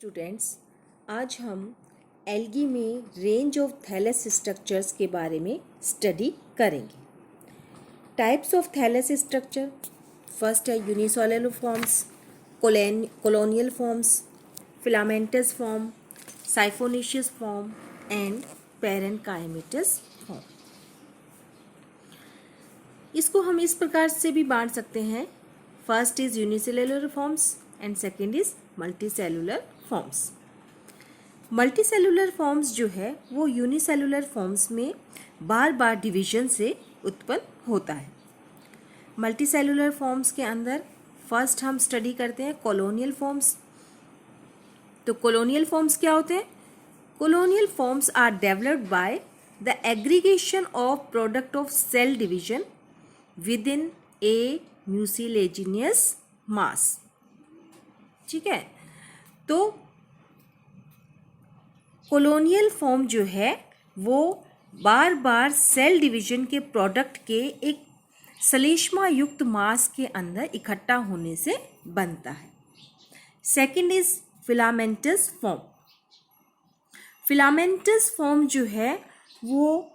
Students, आज हम algae में रेंज ऑफ थैलेस स्ट्रक्चर्स के बारे में स्टडी करेंगे। Types of thallus structure, first है unicellular forms, colonial forms, filamentous form, siphonaceous form and parenchymatous form. इसको हम इस प्रकार से भी बांट सकते हैं, first is unicellular forms and second is multicellular forms. Multicellular forms जो है वो यूनिसेलुलर फॉर्म्स में बार बार डिवीजन से उत्पन्न होता है। मल्टीसेलुलर फॉर्म्स के अंदर फर्स्ट हम स्टडी करते हैं कॉलोनियल फॉर्म्स। तो कॉलोनियल फॉर्म्स क्या होते हैं? Colonial forms are developed by the aggregation of product of cell division within a mucilaginous mass. ठीक है, तो कॉलोनियल फॉर्म जो है वो बार बार सेल डिवीजन के प्रोडक्ट के एक श्लेष्मा युक्त मास के अंदर इकट्ठा होने से बनता है। Second is filamentous form. Filamentous form जो है वो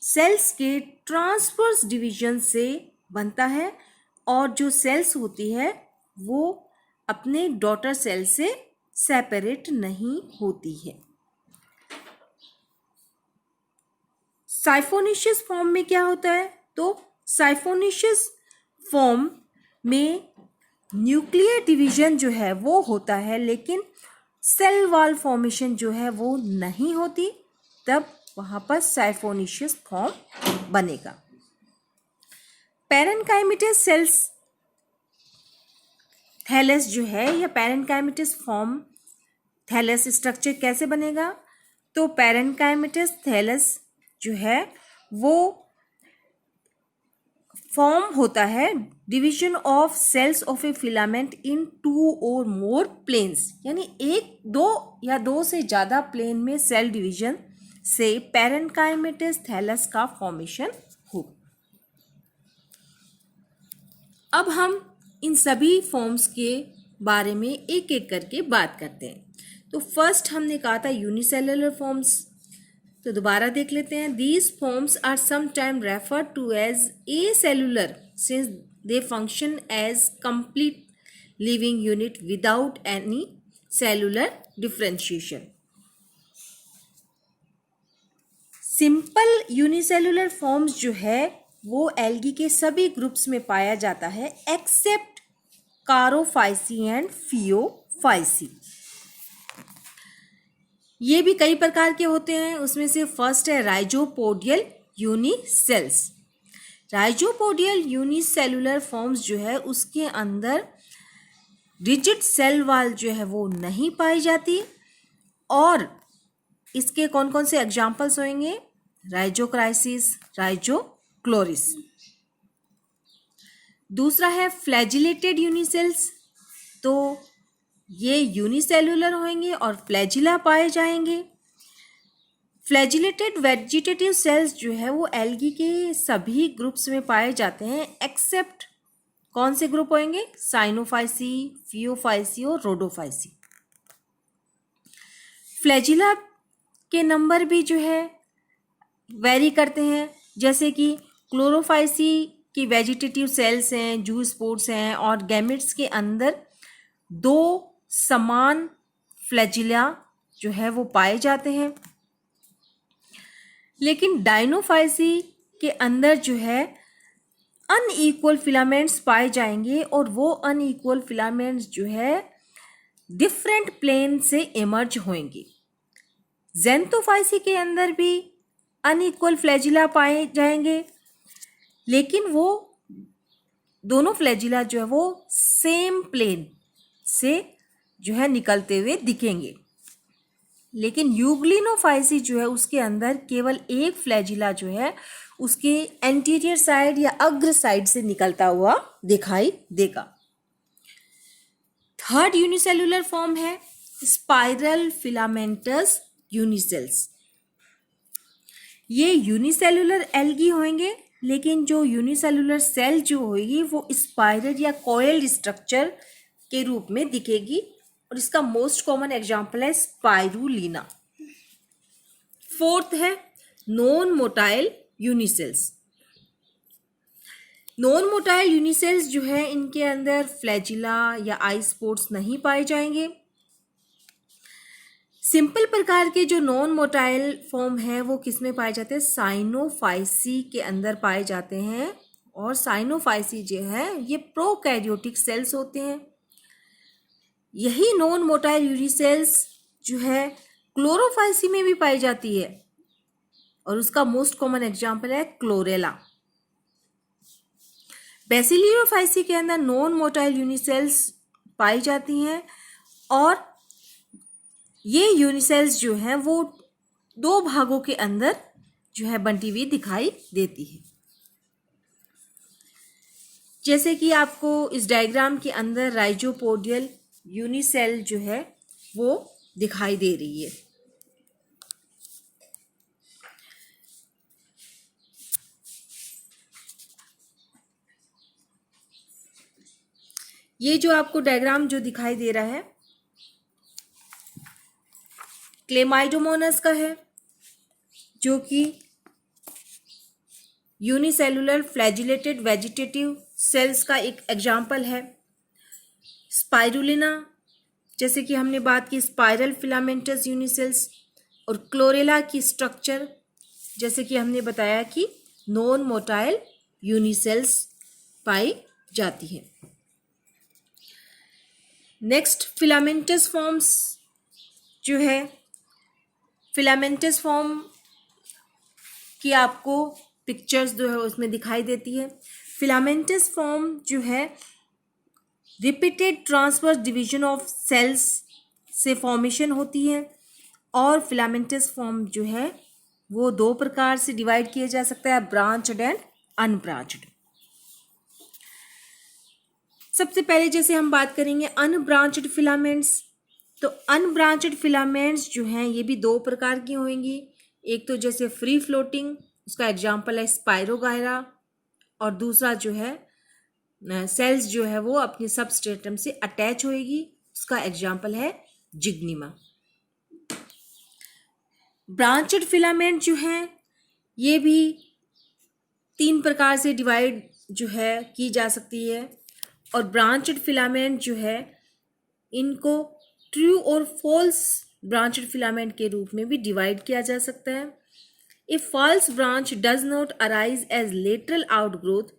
सेल्स के ट्रांसवर्स डिवीजन से बनता है और जो सेल्स होती है वो अपने डॉटर सेल से सेपरेट नहीं होती है। साइफोनिशियस फॉर्म में क्या होता है? तो साइफोनिशियस फॉर्म में न्यूक्लियर डिवीजन जो है वो होता है, लेकिन सेल वॉल फॉर्मेशन जो है वो नहीं होती, तब वहां पर साइफोनिशियस फॉर्म बनेगा। पैरेन्काइमेटस सेल्स थैलेस जो है या पैरेन्काइमेटस फॉर्म थैलेस स्ट्रक्चर कैसे बनेगा? तो पैरेन्काइमेटस थैलेस जो है वो फॉर्म होता है division of cells of a filament in 2 और मोर प्लेन्स, यानी एक, दो या दो से ज़्यादा प्लेन में सेल डिवीजन से पैरेन्काइमेटस थैलेस का फॉर्मेशन हो। अब हम इन सभी फॉर्म्स के बारे में एक एक करके बात करते हैं। तो फर्स्ट हमने कहा था यूनिसेलुलर फॉर्म्स, तो दोबारा देख लेते हैं। These forms are sometime referred to as acellular since they function as complete living unit without any cellular differentiation. Simple unicellular forms जो है वो एल्गी के सभी ग्रुप्स में पाया जाता है एक्सेप्ट कारोफाइसी एंड फियोफाइसी। ये भी कई प्रकार के होते हैं, उसमें से फर्स्ट है राइजोपोडियल यूनिसेल्स। राइजोपोडियल यूनिसेलुलर फॉर्म्स जो है उसके अंदर रिजिड सेल वॉल जो है वो नहीं पाई जाती, और इसके कौन कौन से एग्जाम्पल्स होंगे? राइजोक्राइसिस, राइजोक्लोरिस। दूसरा है फ्लैजिलेटेड यूनिसेल्स, तो ये यूनिसेलुलर होंगे और फ्लैजिला पाए जाएंगे। फ्लैजिलेटेड वेजिटेटिव सेल्स जो है वो एल्गी के सभी ग्रुप्स में पाए जाते हैं एक्सेप्ट कौन से ग्रुप होंगे? साइनोफाइसी, फियोफाइसी और रोडोफाइसी। फ्लैजिला के नंबर भी जो है वेरी करते हैं, जैसे कि क्लोरोफाइसी की वेजिटेटिव सेल्स हैं, जूस्पोर्स हैं, और गैमेट्स के अंदर 2 समान फ्लैजिला जो है वो पाए जाते हैं। लेकिन डायनोफाइसी के अंदर जो है अनइक्वल फिलामेंट्स पाए जाएंगे, और वो अनइक्वल फिलामेंट्स जो है डिफरेंट प्लेन से इमर्ज होंगे। ज़ेंथोफाइसी के अंदर भी अनइक्वल फ्लैजिला पाए जाएंगे, लेकिन वो दोनों फ्लैजिला जो है वो सेम प्लेन से जो है निकलते हुए दिखेंगे। लेकिन यूग्लिनोफाइसी जो है उसके अंदर केवल एक फ्लैजिला जो है उसके एंटीरियर साइड या अग्र साइड से निकलता हुआ दिखाई देगा। थर्ड यूनिसेलुलर फॉर्म है स्पाइरल फिलामेंटस यूनिसेल्स। ये यूनिसेलुलर एल्गी होंगे, लेकिन जो यूनिसेलुलर सेल जो होगी वो स्पाइरल या कॉइल्ड स्ट्रक्चर के रूप में दिखेगी, और इसका मोस्ट कॉमन एग्जाम्पल है स्पाइरुलिना। फोर्थ है नॉन मोटाइल यूनिसेल्स। नॉन मोटाइल यूनिसेल्स जो है इनके अंदर फ्लैजिला या आई स्पोर्ट्स नहीं पाए जाएंगे। सिंपल प्रकार के जो नॉन मोटाइल फॉर्म है वो किस में पाए जाते हैं? साइनोफाइसी के अंदर पाए जाते हैं। और साइनोफाइसी जो है ये प्रोकैरियोटिक सेल्स होते हैं। यही नॉन मोटाइल यूनिसेल्स जो है क्लोरोफाइसी में भी पाई जाती है और उसका मोस्ट कॉमन एग्जाम्पल है क्लोरेला। बेसिलियोफाइसी के अंदर नॉन मोटाइल यूनिसेल्स पाई जाती हैं और ये यूनिसेल्स जो हैं वो दो भागों के अंदर जो है बंटी हुई दिखाई देती है। जैसे कि आपको इस डायग्राम के अंदर राइजोपोडियल यूनिसेल जो है वो दिखाई दे रही है। ये जो आपको डायग्राम जो दिखाई दे रहा है क्लेमाइडोमोनास का है, जो कि यूनिसेलुलर फ्लैजिलेटेड वेजिटेटिव सेल्स का एक एग्जाम्पल है। स्पाइरुलिना जैसे कि हमने बात की स्पाइरल फिलामेंटस यूनिसेल्स, और क्लोरेला की स्ट्रक्चर जैसे कि हमने बताया कि नॉन मोटाइल यूनिसेल्स पाई जाती है। नेक्स्ट फिलामेंटस फॉर्म्स जो है, फिलामेंटस फॉर्म की आपको पिक्चर्स जो है उसमें दिखाई देती है। फिलामेंटस फॉर्म जो है repeated transverse division of cells से फॉर्मेशन होती है और फिलामेंटस फॉर्म जो है वो दो प्रकार से डिवाइड किया जा सकता है, ब्रांच्ड एंड अनब्रांच्ड। सबसे पहले जैसे हम बात करेंगे अनब्रांच्ड फिलामेंट्स, तो अनब्रांच्ड फिलामेंट्स जो हैं ये भी दो प्रकार की होंगी। एक तो जैसे फ्री फ्लोटिंग, उसका एग्जांपल है स्पाइरोगायरा, और दूसरा जो है सेल्स जो है वो अपने सबस्ट्रेटम से अटैच होएगी, उसका एग्जांपल है जिग्निमा। ब्रांच्ड फिलामेंट जो हैं ये भी तीन प्रकार से डिवाइड जो है की जा सकती है, और ब्रांच्ड फिलामेंट जो है इनको ट्रू और फॉल्स ब्रांच्ड फिलामेंट के रूप में भी डिवाइड किया जा सकता है। A false branch does not arise as lateral outgrowth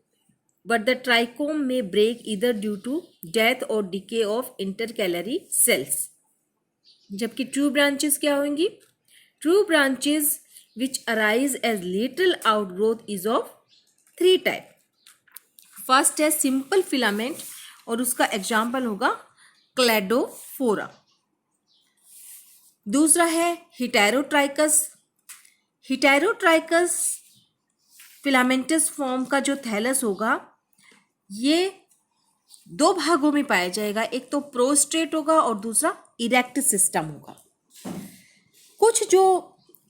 but the trichome में ब्रेक इधर ड्यू टू डेथ और डिके ऑफ इंटरकैलरी सेल्स। जबकि ट्रू ब्रांचेस क्या होंगी? True branches which arise as lateral outgrowth is of three type. First है simple filament और उसका example होगा क्लेडोफोरा। दूसरा है हिटेरोट्राइकस। हिटेरोट्राइकस फिलामेंटस फॉर्म का जो थैलस होगा ये दो भागों में पाया जाएगा, एक तो प्रोस्ट्रेट होगा और दूसरा इरेक्ट सिस्टम होगा। कुछ जो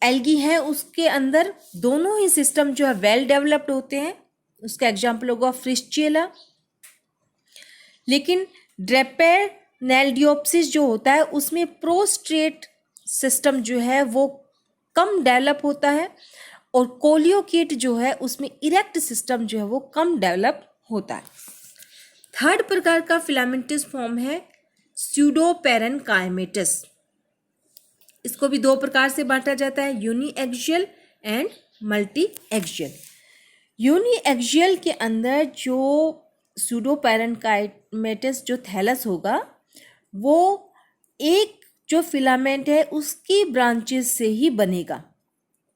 एल्गी है उसके अंदर दोनों ही सिस्टम जो है वेल डेवलप्ड होते हैं, उसका एग्जाम्पल होगा फ्रिस्चियला। लेकिन ड्रेपेनेल्डियोप्सिस जो होता है उसमें प्रोस्ट्रेट सिस्टम जो है वो कम डेवलप होता है, और कोलियोकेट जो है उसमें इरेक्ट सिस्टम जो है वो कम डेवलप होता है। थर्ड प्रकार का फिलामेंटस फॉर्म है स्यूडोपेरेन्काइमेटस। इसको भी दो प्रकार से बांटा जाता है, uniaxial and multi axial. Uniaxial के अंदर जो स्यूडोपेरेन्काइमेटस जो थैलस होगा वो एक जो फिलामेंट है उसकी ब्रांचेस से ही बनेगा।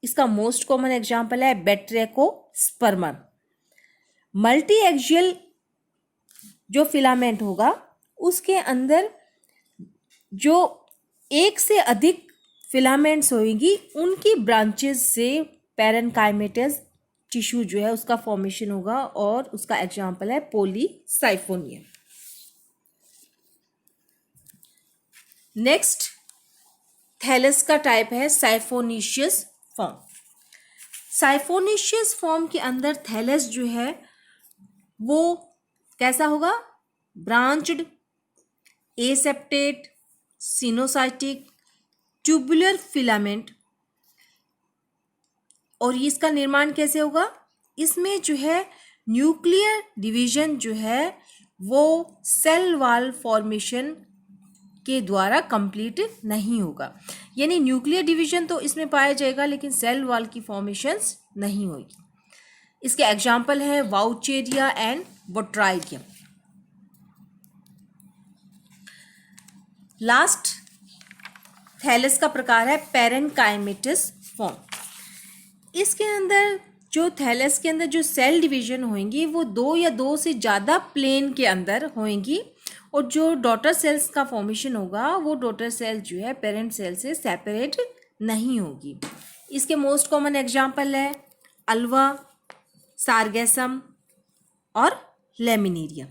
इसका मोस्ट कॉमन एग्जांपल है बैट्रेकोस्पर्मम। मल्टी एक्सियल जो फिलामेंट होगा उसके अंदर जो एक से अधिक फिलामेंट्स होंगी उनकी ब्रांचेस से पेरेन्काइमेटस टिश्यू जो है उसका फॉर्मेशन होगा, और उसका एग्जांपल है पॉलीसाइफोनियम। नेक्स्ट थैलस का टाइप है साइफोनिशियस फॉर्म। साइफोनिशियस फॉर्म के अंदर थैलस जो है वो कैसा होगा? Branched, aseptate, coenocytic tubular filament. और इसका निर्माण कैसे होगा? इसमें जो है न्यूक्लियर डिवीजन जो है वो सेल वॉल फॉर्मेशन के द्वारा कंप्लीट नहीं होगा। यानी न्यूक्लियर डिवीजन तो इसमें पाया जाएगा लेकिन सेल वॉल की फॉर्मेशंस नहीं होगी। इसके एग्जाम्पल है वाउचेरिया एंड बोट्राइडियम। लास्ट थैलस का प्रकार है पेरेनकाइमेटस फॉर्म। इसके अंदर जो थैलस के अंदर जो सेल डिवीजन होंगी वो 2 या 2 से ज़्यादा प्लेन के अंदर होंगी और जो डॉटर सेल्स का फॉर्मेशन होगा वो डॉटर सेल जो है पेरेंट सेल से सेपरेट नहीं होगी। इसके मोस्ट कॉमन एग्जाम्पल है अल्वा, सार्गेसम और लेमिनेरिया।